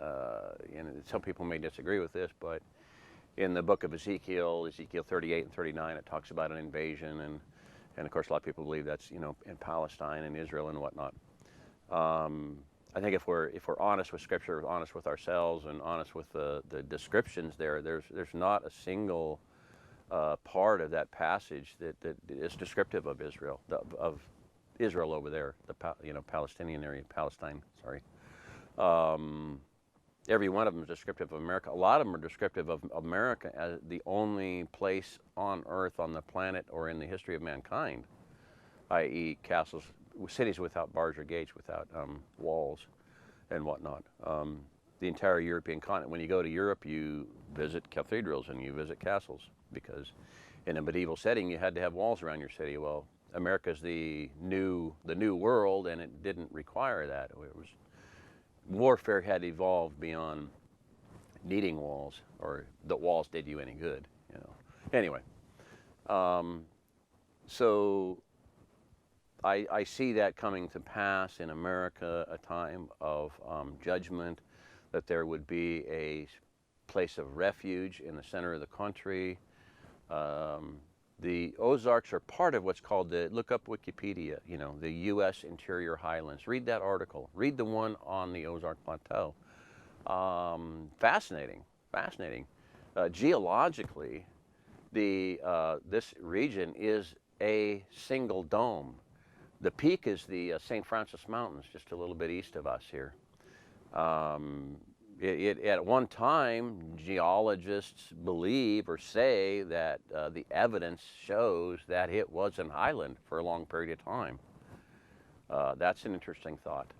and some people may disagree with this, but in the book of Ezekiel, Ezekiel 38 and 39, it talks about an invasion, and of course a lot of people believe that's, you know, in Palestine and Israel and whatnot. I think if we're honest with Scripture, honest with ourselves, and honest with the descriptions there's not a single part of that passage that is descriptive of Israel, of Israel over there, the Palestinian area, Palestine. Sorry. Every one of them is descriptive of America. A lot of them are descriptive of America as the only place on Earth, on the planet, or in the history of mankind, i.e., castles, cities without bars or gates, without walls and whatnot. The entire European continent. When you go to Europe, you visit cathedrals and you visit castles, because in a medieval setting you had to have walls around your city. Well, America's the new world, and it didn't require that. Warfare had evolved beyond needing walls, or the walls did you any good, you know. Anyway, so I see that coming to pass in America, a time of judgment, that there would be a place of refuge in the center of the country. The Ozarks are part of what's called look up Wikipedia, you know, the U.S. Interior Highlands. Read that article. Read the one on the Ozark Plateau. Fascinating, fascinating. Geologically, this region is a single dome. The peak is the St. Francis Mountains, just a little bit east of us here. At one time, geologists believe or say that the evidence shows that it was an island for a long period of time. That's an interesting thought.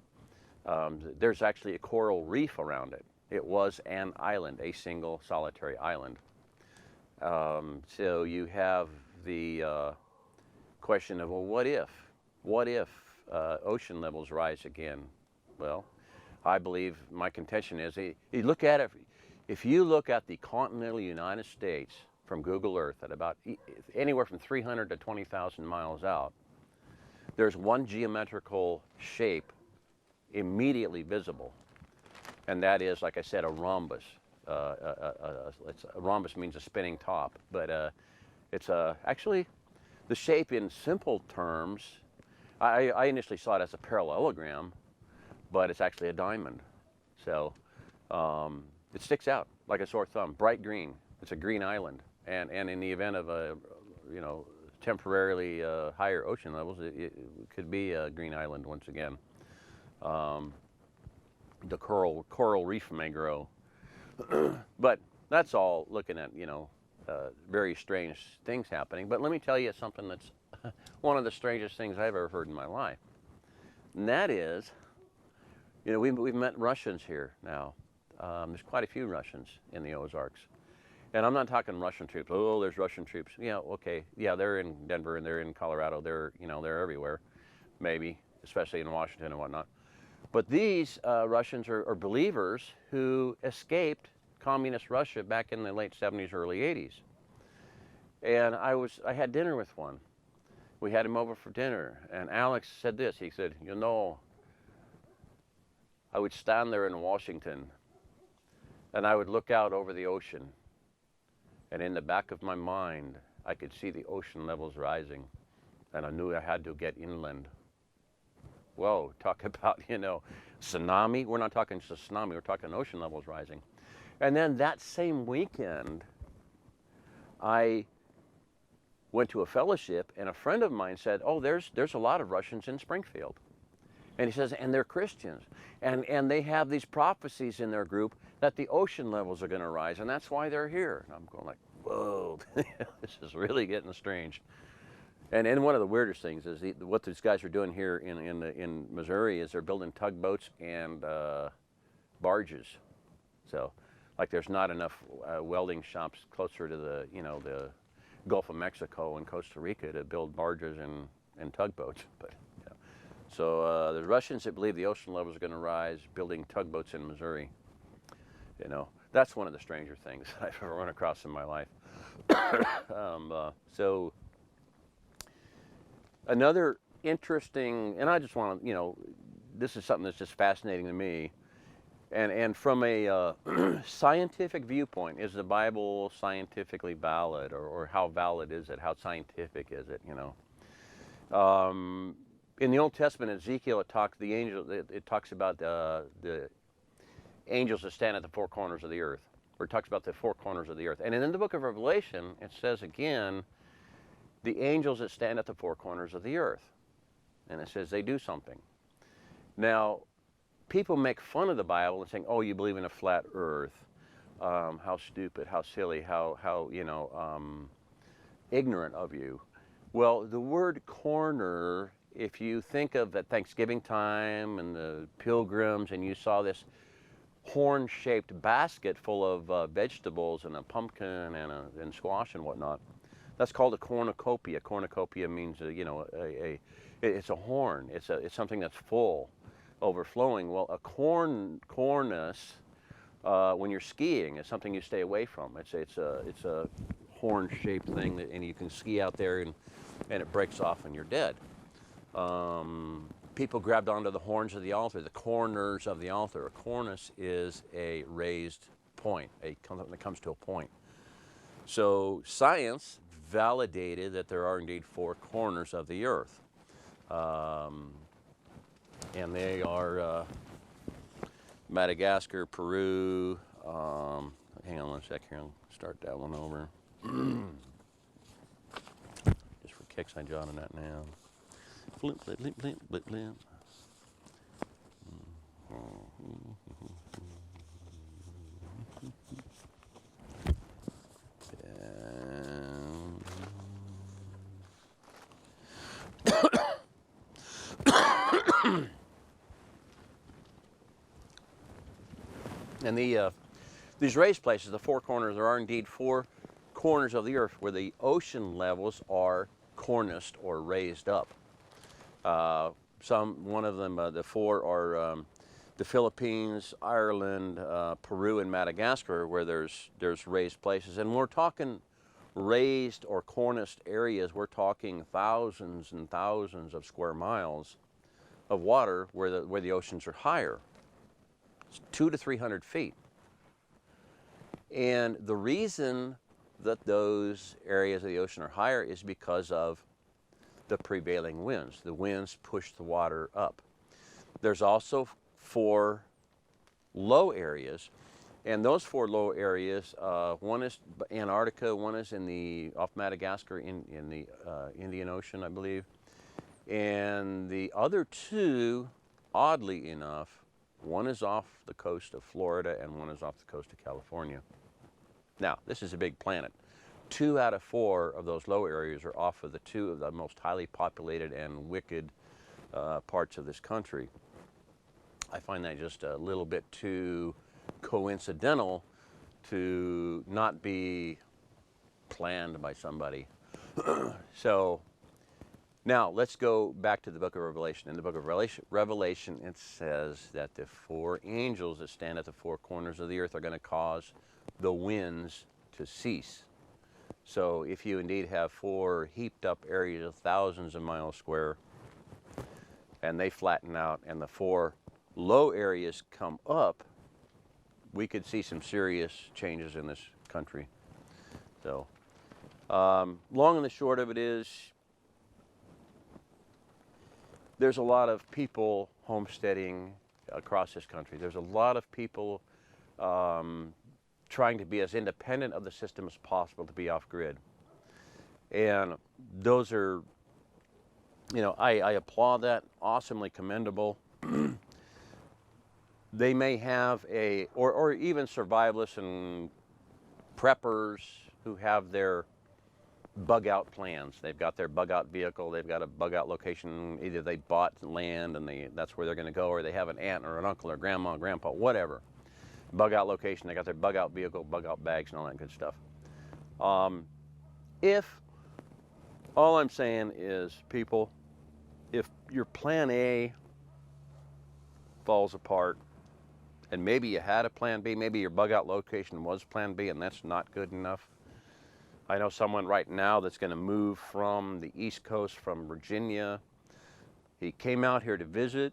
There's actually a coral reef around it. It was an island, a single solitary island. So you have the question of, well, what if? What if ocean levels rise again? Well, I believe, my contention is, you look at it, if you look at the continental United States from Google Earth at about anywhere from 300 to 20,000 miles out, there's one geometrical shape immediately visible, and that is, like I said, a rhombus. A rhombus means a spinning top, but it's actually the shape in simple terms. I initially saw it as a parallelogram, but it's actually a diamond. So it sticks out like a sore thumb, bright green. It's a green island, and in the event of a, you know, temporarily higher ocean levels, it could be a green island once again. The coral reef may grow, but that's all looking at, you know, very strange things happening. But let me tell you something that's one of the strangest things I've ever heard in my life, and that is, you know, we've met Russians here now. There's quite a few Russians in the Ozarks. And I'm not talking Russian troops. Oh, there's Russian troops. Yeah, okay. Yeah, they're in Denver and they're in Colorado. They're, you know, they're everywhere, maybe, especially in Washington and whatnot. But these Russians are believers who escaped communist Russia back in the late 70s, early 80s. And I had dinner with one. We had him over for dinner, and Alex said this. He said, you know, I would stand there in Washington, and I would look out over the ocean, and in the back of my mind, I could see the ocean levels rising, and I knew I had to get inland. Whoa, talk about, you know, tsunami. We're not talking just a tsunami, we're talking ocean levels rising. And then that same weekend, I went to a fellowship, and a friend of mine said, oh, there's a lot of Russians in Springfield. And he says, and they're Christians. And they have these prophecies in their group that the ocean levels are going to rise, and that's why they're here. And I'm going like, whoa, this is really getting strange. And one of the weirdest things is what these guys are doing here in Missouri is they're building tugboats and barges. So, like, there's not enough welding shops closer to the, you know, the Gulf of Mexico and Costa Rica to build barges and tugboats. But yeah. So the Russians that believe the ocean levels are going to rise, building tugboats in Missouri. You know, that's one of the stranger things I've ever run across in my life. So another interesting, and I just want to, you know, this is something that's just fascinating to me. And from a scientific viewpoint, is the Bible scientifically valid, or how valid is it? How scientific is it? In the Old Testament, Ezekiel, it talks about the angels that stand at the four corners of the earth, or it talks about the four corners of the earth. And in the book of Revelation, it says again, the angels that stand at the four corners of the earth, and it says they do something. Now, people make fun of the Bible and saying, "Oh, you believe in a flat Earth? How stupid! How silly! How ignorant of you." Well, the word corner, if you think of at Thanksgiving time and the pilgrims, and you saw this horn-shaped basket full of vegetables and a pumpkin and squash and whatnot, that's called a cornucopia. Cornucopia means it's a horn. It's something that's full, overflowing. Well, a cornice, when you're skiing, is something you stay away from. It's a horn-shaped thing, and you can ski out there and it breaks off and you're dead. People grabbed onto the horns of the altar, the corners of the altar. A cornice is a raised point, that comes to a point. So science validated that there are indeed four corners of the earth. And they are Madagascar, Peru. Hang on one sec here. I'll start that one over. Just for kicks, I'm jotting that now. Blimp, blimp, blimp, blimp, blimp, blimp. And these raised places, the four corners, there are indeed four corners of the earth where the ocean levels are corniced or raised up. One of them, the four are the Philippines, Ireland, Peru, and Madagascar, where there's raised places. And we're talking raised or corniced areas. We're talking thousands and thousands of square miles of water where the oceans are higher. It's 200 to 300 feet. And the reason that those areas of the ocean are higher is because of the prevailing winds. The winds push the water up. There's also four low areas, and those four low areas, one is Antarctica, one is off Madagascar in the Indian Ocean, I believe, and the other two, oddly enough, one is off the coast of Florida and one is off the coast of California. Now, this is a big planet. 2 out of 4 of those low areas are off of the two of the most highly populated and wicked parts of this country. I find that just a little bit too coincidental to not be planned by somebody. So now let's go back to the book of Revelation. In the book of Revelation, it says that the 4 angels that stand at the 4 corners of the earth are going to cause the winds to cease. So if you indeed have 4 heaped up areas of thousands of miles square, and they flatten out, and the 4 low areas come up, we could see some serious changes in this country. So long and the short of it is, there's a lot of people homesteading across this country. There's a lot of people trying to be as independent of the system as possible to be off-grid. And those are, I applaud that, awesomely commendable. They may have or even survivalists and preppers who have their bug-out plans. They've got their bug-out vehicle, they've got a bug-out location, either they bought land and that's where they're going to go, or they have an aunt or an uncle or grandma, grandpa, whatever. Bug-out location, they got their bug-out vehicle, bug-out bags, and all that good stuff. If, all I'm saying is, people, if your plan A falls apart, and maybe you had a plan B, maybe your bug-out location was plan B, and that's not good enough. I know someone right now that's going to move from the East Coast, from Virginia. He came out here to visit,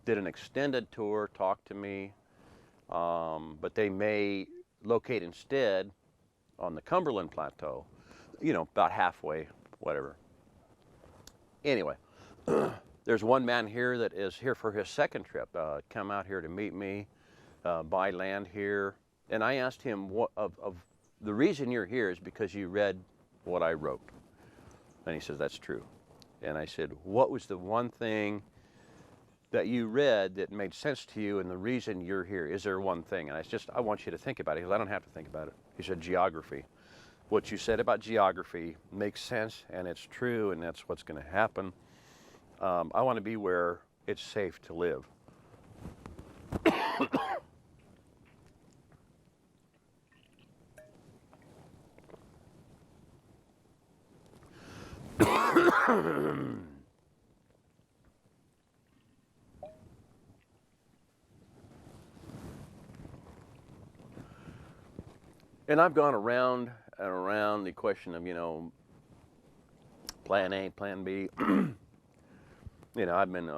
did an extended tour, talked to me, but they may locate instead on the Cumberland Plateau, about halfway, whatever. Anyway, there's one man here that is here for his second trip, come out here to meet me, buy land here. And I asked him, what of the reason you're here is because you read what I wrote. And he says, that's true. And I said, what was the one thing that you read that made sense to you and the reason you're here? Is there one thing? And I want you to think about it. He goes, I don't have to think about it. He said, geography. What you said about geography makes sense, and it's true, and that's what's going to happen. I want to be where it's safe to live. And I've gone around and around the question of, plan A, plan B. I've been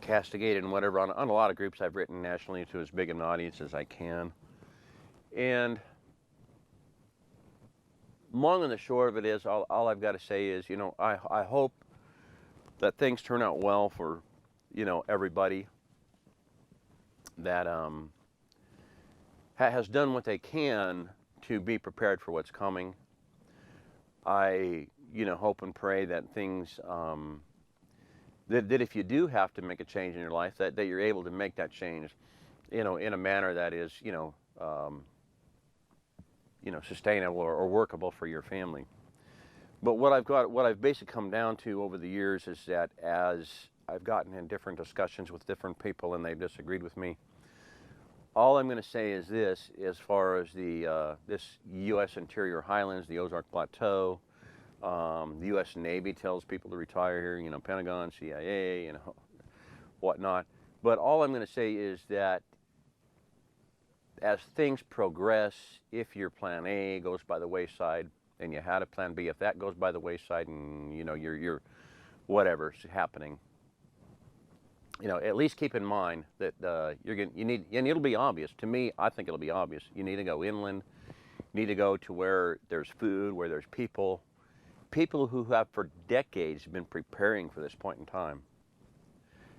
castigated and whatever on a lot of groups I've written nationally to as big an audience as I can. And long and the short of it is, all I've got to say is, I hope that things turn out well for, everybody that has done what they can to be prepared for what's coming. I, hope and pray that things, that if you do have to make a change in your life, that you're able to make that change, in a manner that is, sustainable or workable for your family. But what I've basically come down to over the years is that as I've gotten in different discussions with different people and they've disagreed with me, all I'm going to say is this, as far as this U.S. interior highlands, the Ozark Plateau, the U.S. Navy tells people to retire here, Pentagon, CIA, whatnot. But all I'm going to say is that as things progress, if your plan A goes by the wayside and you had a plan B, if that goes by the wayside and, you're whatever's happening, at least keep in mind that you need, and it'll be obvious. To me, I think it'll be obvious. You need to go inland. You need to go to where there's food, where there's people who have for decades been preparing for this point in time.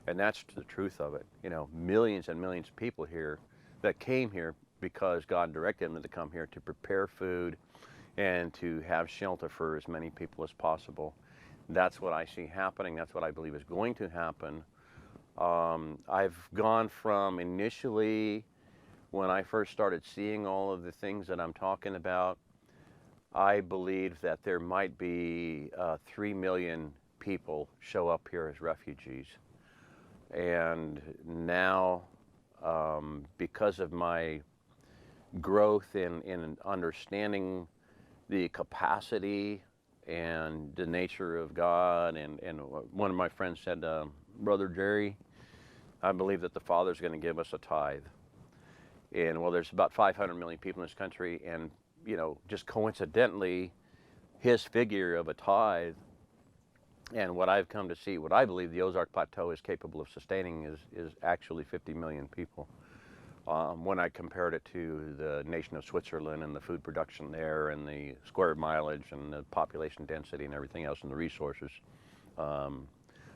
And that's the truth of it. Millions and millions of people here that came here because God directed them to come here to prepare food and to have shelter for as many people as possible. That's what I see happening. That's what I believe is going to happen. I've gone from initially, when I first started seeing all of the things that I'm talking about, I believed that there might be 3 million people show up here as refugees. And now, because of my growth in understanding the capacity and the nature of God, and one of my friends said, Brother Jerry, I believe that the Father's going to give us a tithe. And well, there's about 500 million people in this country, and just coincidentally, his figure of a tithe and what I've come to see, what I believe the Ozark Plateau is capable of sustaining is actually 50 million people. When I compared it to the nation of Switzerland and the food production there and the square mileage and the population density and everything else and the resources,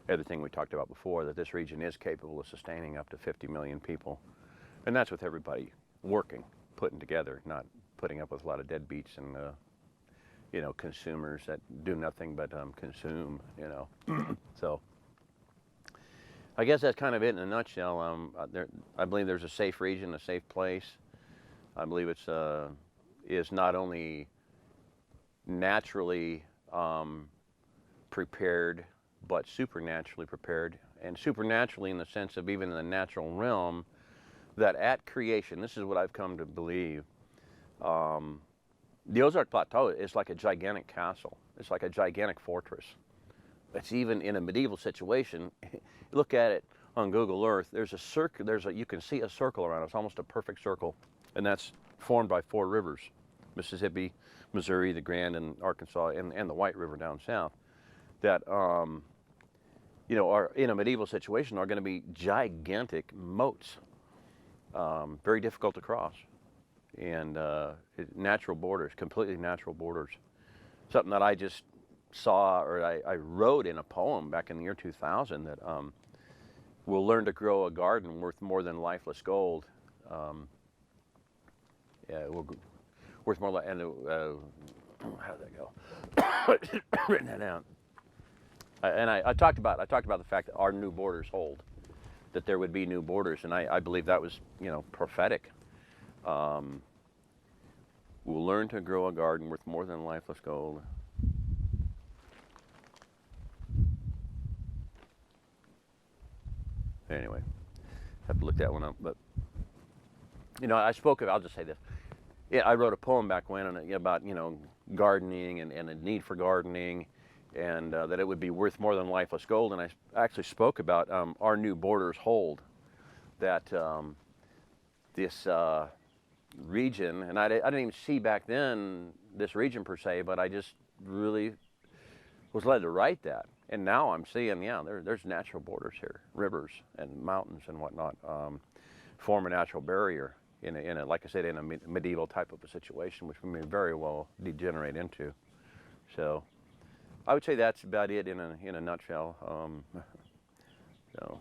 everything we talked about before, that this region is capable of sustaining up to 50 million people. And that's with everybody working, putting together, not putting up with a lot of deadbeats and consumers that do nothing but consume, So I guess that's kind of it in a nutshell. I believe there's a safe region, a safe place. I believe it's is not only naturally prepared, but supernaturally prepared. And supernaturally in the sense of even in the natural realm, that at creation, this is what I've come to believe, the Ozark Plateau is like a gigantic castle. It's like a gigantic fortress. It's even in a medieval situation. Look at it on Google Earth. There's a circle. You can see a circle around it. It's almost a perfect circle, and that's formed by 4 rivers: Mississippi, Missouri, the Grand, and Arkansas, and the White River down south. That are in a medieval situation are going to be gigantic moats very difficult to cross, and natural borders, completely natural borders. Something that I just saw, or I wrote in a poem back in the year 2000, that we'll learn to grow a garden worth more than lifeless gold. Yeah, worth more, and how did that go? Written that down. And I talked about the fact that our new borders hold, that there would be new borders, and I believe that was, you know, prophetic. We'll learn to grow a garden worth more than lifeless gold. Anyway, have to look that one up. But you know, I'll just say this. Yeah, I wrote a poem back when about, you know, gardening and a need for gardening, and that it would be worth more than lifeless gold. And I actually spoke about our new borders hold, that this region, and I didn't even see back then this region per se, but I just really was led to write that. And now I'm seeing, yeah, there's natural borders here, rivers and mountains and whatnot, form a natural barrier in a, like I said, in a medieval type of a situation, which we may very well degenerate into. So I would say that's about it in a nutshell. So.